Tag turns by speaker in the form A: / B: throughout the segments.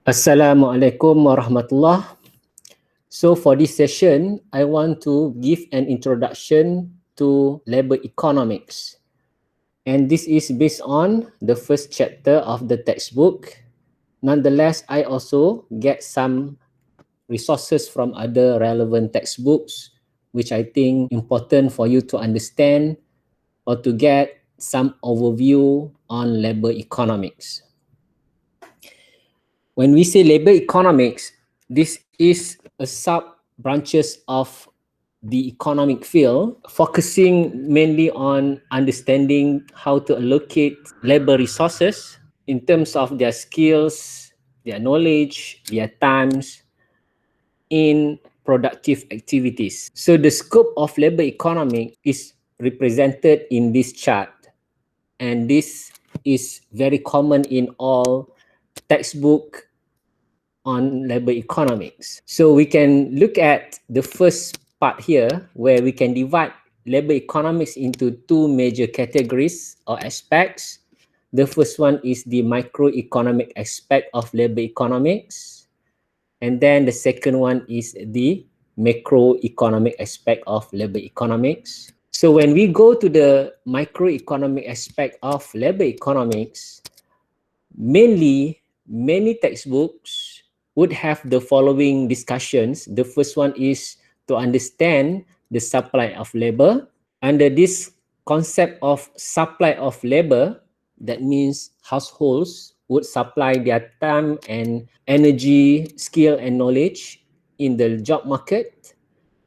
A: Assalamualaikum warahmatullah. So for this session, I want to give an introduction to labor economics. And this is based on the first chapter of the textbook. Nonetheless, I also get some resources from other relevant textbooks, which I think important for you to understand or to get some overview on labor economics. When we say labor economics, this is a sub-branches of the economic field, focusing mainly on understanding how to allocate labor resources in terms of their skills, their knowledge, their times in productive activities. So the scope of labor economy is represented in this chart, and this is very common in all textbook on labor economics. So we can look at the first part here, where we can divide labor economics into two major categories or aspects. The first one is the microeconomic aspect of labor economics, and then the second one is the macroeconomic aspect of labor economics. So when we go to the microeconomic aspect of labor economics, mainly many textbooks would have the following discussions. The first one is to understand the supply of labor. Under this concept of supply of labor, that means households would supply their time and energy, skill and knowledge in the job market.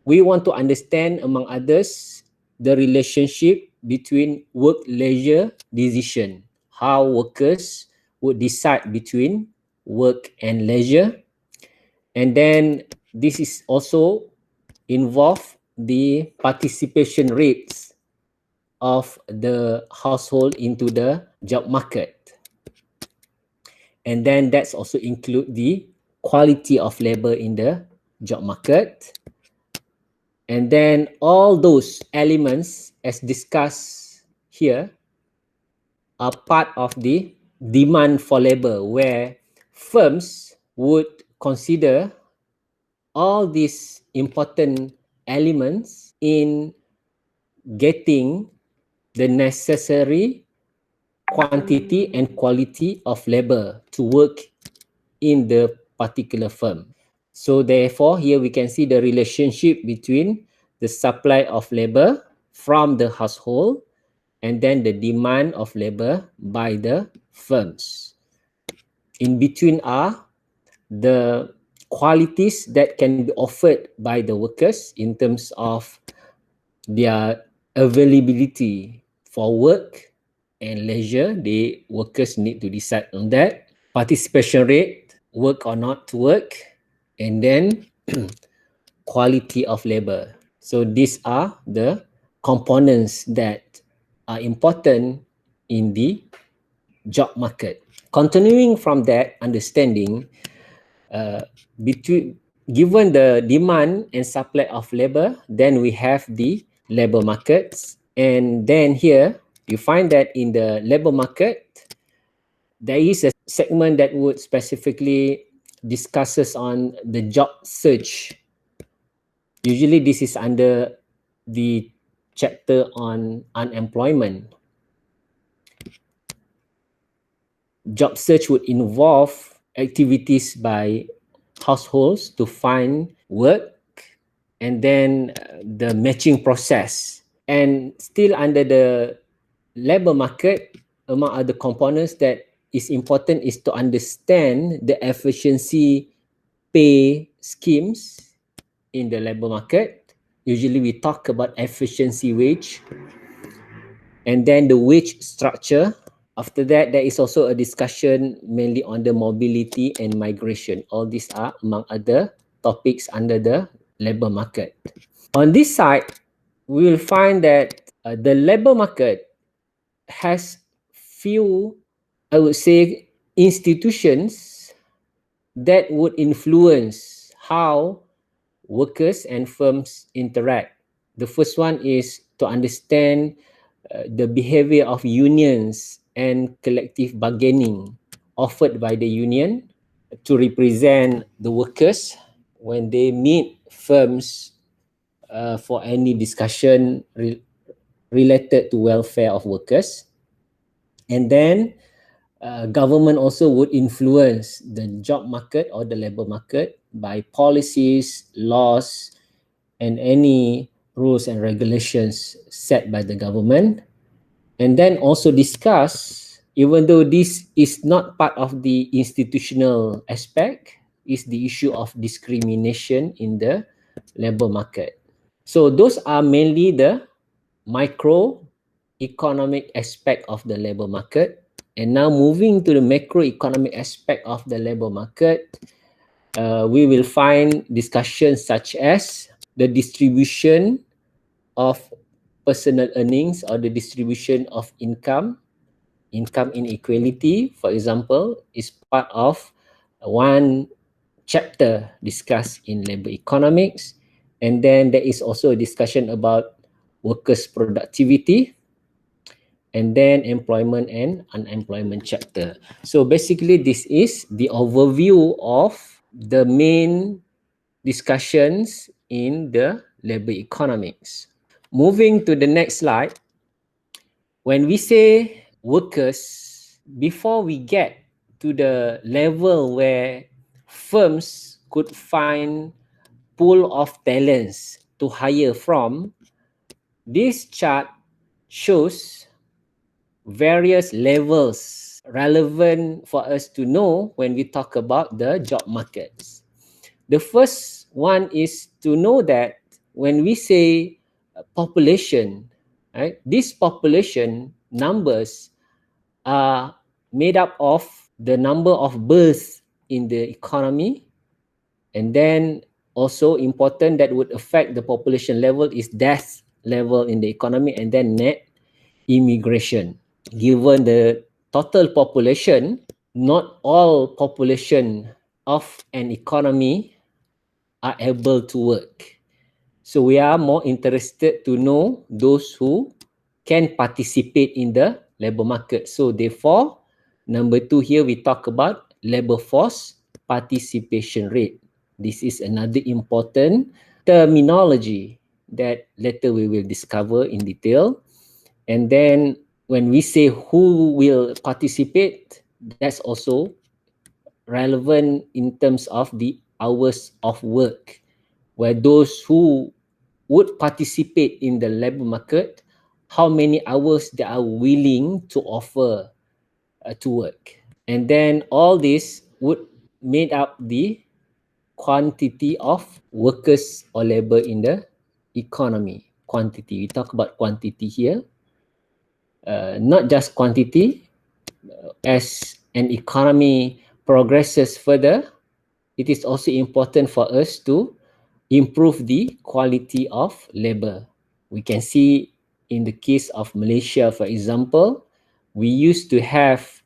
A: We want to understand, among others, the relationship between work-leisure decision, how workers would decide between work and leisure. And then this is also involve the participation rates of the household into the job market. And then that's also include the quality of labor in the job market. And then all those elements as discussed here are part of the demand for labor, where firms would consider all these important elements in getting the necessary quantity and quality of labor to work in the particular firm. So therefore, here we can see the relationship between the supply of labor from the household and then the demand of labor by the firms. In between are the qualities that can be offered by the workers in terms of their availability for work and leisure. The workers need to decide on that. Participation rate, work or not to work, and then quality of labor. So these are the components that are important in the job market. Continuing from that understanding, given the demand and supply of labor, then we have the labor markets. And then here you find that in the labor market, there is a segment that would specifically discusses on the job search. Usually this is under the chapter on unemployment. Job search would involve activities by households to find work, and then the matching process. And still under the labor market, among other components that is important is to understand the efficiency pay schemes in the labor market. Usually we talk about efficiency wage, and then the wage structure. After that, there is also a discussion mainly on the mobility and migration. All these are among other topics under the labor market. On this side, we will find that the labor market has few, I would say, institutions that would influence how workers and firms interact. The first one is to understand the behavior of unions and collective bargaining offered by the union. to represent the workers when they meet firms for any discussion related to welfare of workers. And then government also would influence the job market or the labor market by policies, laws, and any rules and regulations set by the government. And then also discuss, even though this is not part of the institutional aspect, is the issue of discrimination in the labor market. So those are mainly the microeconomic aspect of the labor market. And now moving to the macroeconomic aspect of the labor market, we will find discussions such as the distribution of personal earnings or the distribution of income inequality, for example, is part of one chapter discussed in labor economics. And then there is also a discussion about workers' productivity, and then employment and unemployment chapter. So basically, this is the overview of the main discussions in the labor economics. Moving to the next slide, when we say workers, before we get to the level where firms could find pool of talents to hire from, this chart shows various levels relevant for us to know when we talk about the job markets. The first one is to know that when we say population, right, these population numbers are made up of the number of births in the economy, and then also important that would affect the population level is death level in the economy, and then net immigration. Given the total population, not all population of an economy are able to work. So we are more interested to know those who can participate in the labor market. So therefore, number 2 here we talk about labor force participation rate. This is another important terminology that later we will discover in detail. And then when we say who will participate, that's also relevant in terms of the hours of work, where those who would participate in the labor market, how many hours they are willing to offer to work. And then all this would make up the quantity of workers or labor in the economy. Quantity, we talk about quantity here. Not just quantity, as an economy progresses further, it is also important for us to improve the quality of labor. We can see in the case of Malaysia, for example, we used to have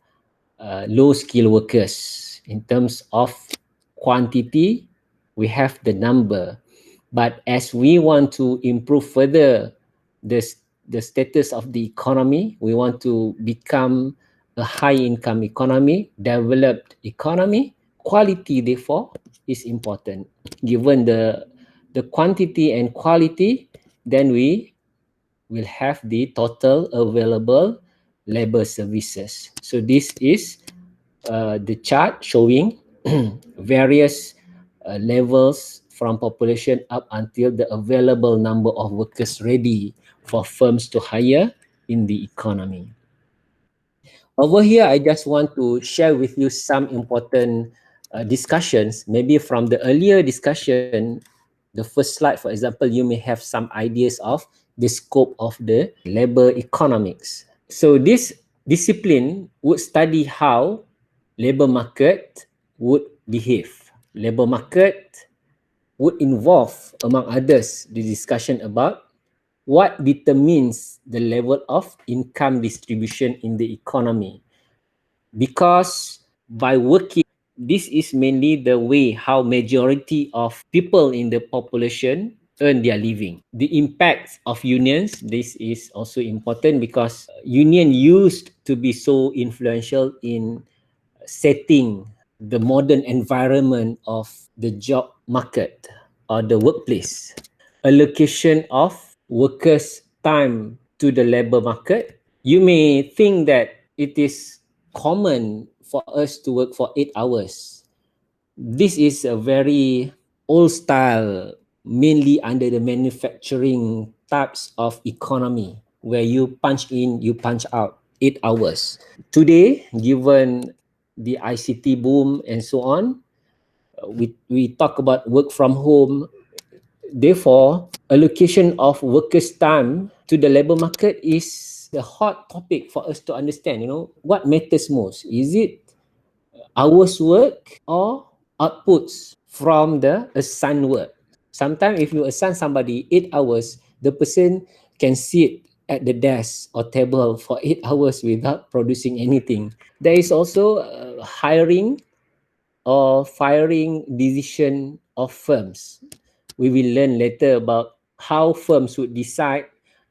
A: low skilled workers. In terms of quantity, we have the number. But as we want to improve further the status of the economy, we want to become a high income economy, developed economy, quality therefore is important. Given the quantity and quality, then we will have the total available labor services. So this is the chart showing various levels from population up until the available number of workers ready for firms to hire in the economy. Over here, I just want to share with you some important discussions. Maybe from the earlier discussion, the first slide, for example, you may have some ideas of the scope of the labor economics. So this discipline would study how labor market would behave. Labor market would involve, among others, the discussion about what determines the level of income distribution in the economy. Because by working, this is mainly the way how majority of people in the population earn their living. The impact of unions, this is also important because union used to be so influential in setting the modern environment of the job market or the workplace. Allocation of workers' time to the labor market. You may think that it is common for us to work for 8 hours. This is a very old style, mainly under the manufacturing types of economy, where you punch in, you punch out 8 hours. Today, given the ICT boom and so on, we talk about work from home. Therefore, allocation of workers' time to the labor market is a hot topic for us to understand. You know, what matters most? Is it hours work or outputs from the assigned work? Sometimes if you assign somebody 8 hours, the person can sit at the desk or table for 8 hours without producing anything. There is also hiring or firing decision of firms. We will learn later about how firms would decide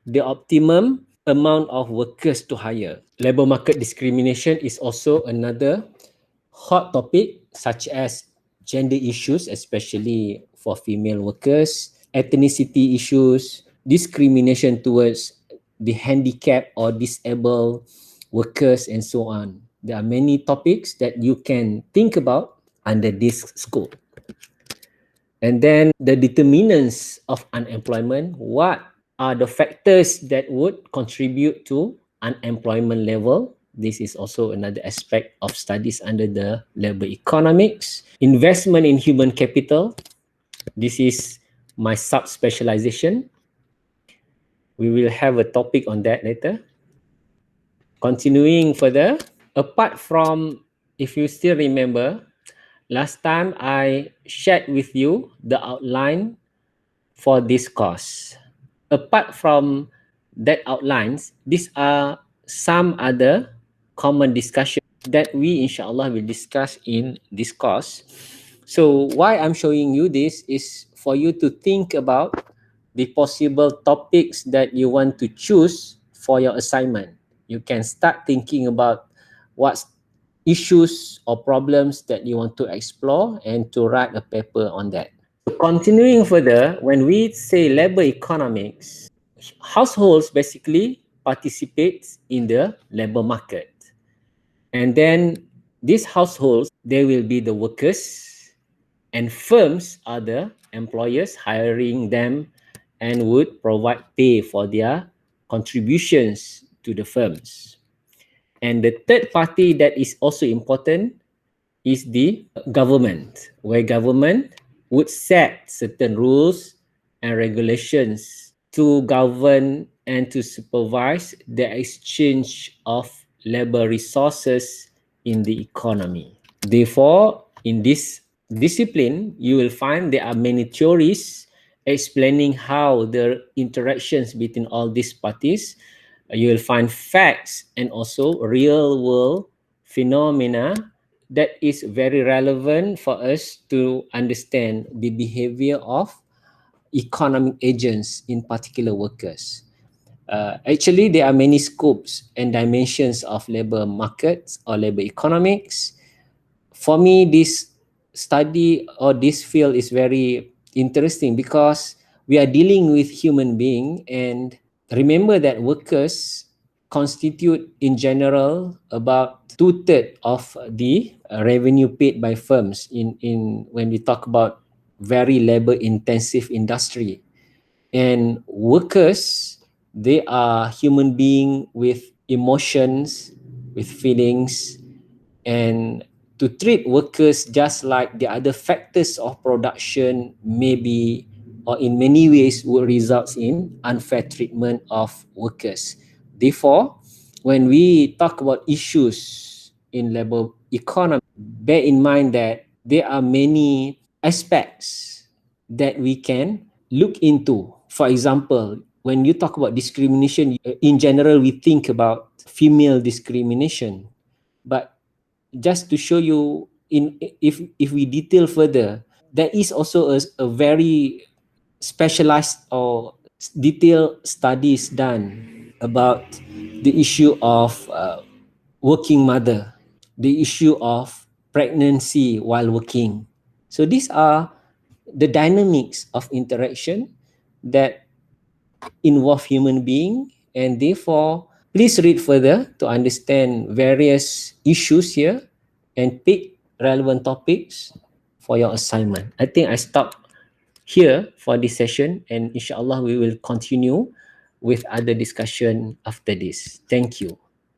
A: the optimum amount of workers to hire. Labor market discrimination is also another hot topic, such as gender issues, especially for female workers, ethnicity issues, discrimination towards the handicapped or disabled workers, and so on. There are many topics that you can think about under this scope. And then the determinants of unemployment. What are the factors that would contribute to unemployment level? This is also another aspect of studies under the labor economics. Investment in human capital. This is my sub-specialization. We will have a topic on that later. Continuing further, apart from, if you still remember, last time I shared with you the outline for this course. Apart from that outlines, these are some other common discussion that we inshallah will discuss in this course. So why I'm showing you this is for you to think about the possible topics that you want to choose for your assignment. You can start thinking about what issues or problems that you want to explore and to write a paper on that. Continuing further, when we say labor economics, households basically participates in the labor market. And then these households, they will be the workers, and firms are the employers hiring them and would provide pay for their contributions to the firms. And the third party that is also important is the government, where government would set certain rules and regulations to govern and to supervise the exchange of labor resources in the economy. Therefore, in this discipline, you will find there are many theories explaining how the interactions between all these parties. You will find facts and also real world phenomena that is very relevant for us to understand the behavior of economic agents, in particular workers. Actually, there are many scopes and dimensions of labor markets or labor economics. For me, this study or this field is very interesting because we are dealing with human being, and remember that workers constitute in general about 2/3 of the revenue paid by firms in when we talk about very labor intensive industry. And workers, they are human being with emotions, with feelings, and to treat workers just like the other factors of production maybe or in many ways will result in unfair treatment of workers. Therefore, when we talk about issues in labor economy, bear in mind that there are many aspects that we can look into. For example, when you talk about discrimination, in general, we think about female discrimination. But just to show you, if we detail further, there is also a very specialized or detailed studies done about the issue of working mother, the issue of pregnancy while working. So these are the dynamics of interaction that involve human being, and therefore please read further to understand various issues here and pick relevant topics for your assignment. I think I stop here for this session, and inshallah we will continue with other discussion after this. Thank you.